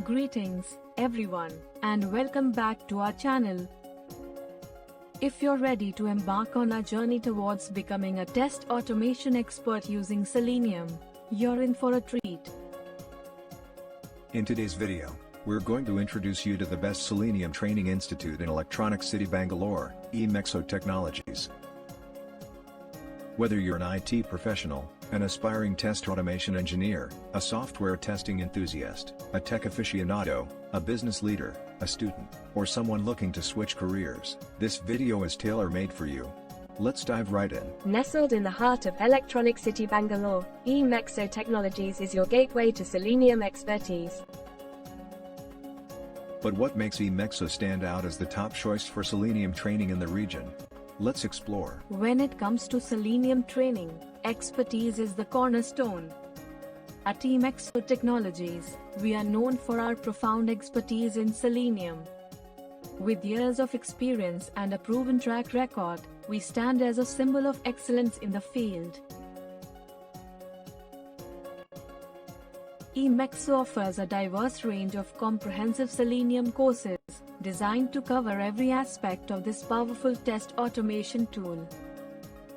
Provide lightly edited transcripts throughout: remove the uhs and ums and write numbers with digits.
Greetings, everyone, and welcome back to our channel. If you're ready to embark on a journey towards becoming a test automation expert using Selenium, you're in for a treat. In today's video, we're going to introduce you to the best Selenium Training Institute in Electronic City Bangalore, eMexo Technologies. Whether you're an IT professional, an aspiring test automation engineer, a software testing enthusiast, a tech aficionado, a business leader, a student, or someone looking to switch careers, this video is tailor-made for you. Let's dive right in. Nestled in the heart of Electronic City Bangalore, eMexo Technologies is your gateway to Selenium expertise. But what makes eMexo stand out as the top choice for Selenium training in the region? Let's explore. When it comes to Selenium training, expertise is the cornerstone. At eMexo Technologies, we are known for our profound expertise in Selenium. With years of experience and a proven track record, we stand as a symbol of excellence in the field. eMexo offers a diverse range of comprehensive Selenium courses, designed to cover every aspect of this powerful test automation tool.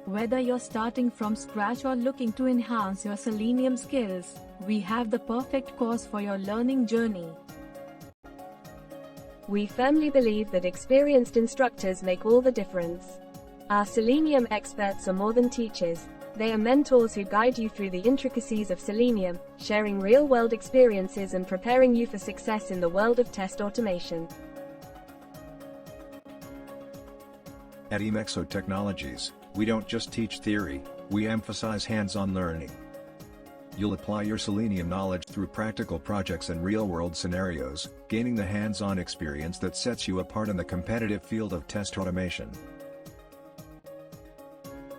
Whether you're starting from scratch or looking to enhance your Selenium skills, we have the perfect course for your learning journey. We firmly believe that experienced instructors make all the difference. Our Selenium experts are more than teachers. They are mentors who guide you through the intricacies of Selenium, sharing real-world experiences and preparing you for success in the world of test automation. At eMexo Technologies, we don't just teach theory, we emphasize hands-on learning. You'll apply your Selenium knowledge through practical projects and real-world scenarios, gaining the hands-on experience that sets you apart in the competitive field of test automation.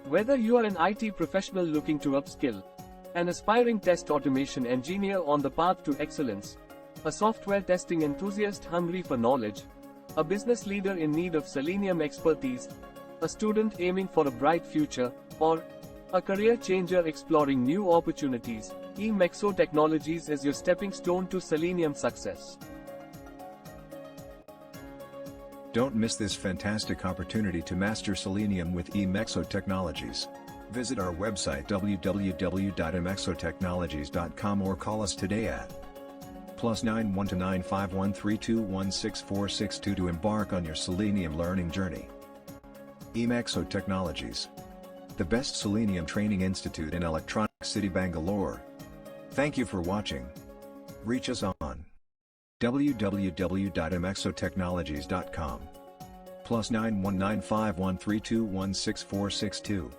Whether you are an IT professional looking to upskill, an aspiring test automation engineer on the path to excellence, a software testing enthusiast hungry for knowledge, a business leader in need of Selenium expertise, a student aiming for a bright future, or a career changer exploring new opportunities, eMexo Technologies is your stepping stone to Selenium success. Don't miss this fantastic opportunity to master Selenium with eMexo Technologies. Visit our website www.emexotechnologies.com or call us today at +91 95132164662 to embark on your Selenium learning journey. eMexo Technologies, the best Selenium Training Institute in Electronic City Bangalore. Thank you for watching. Reach us on www.emexotechnologies.com +91 95132164662.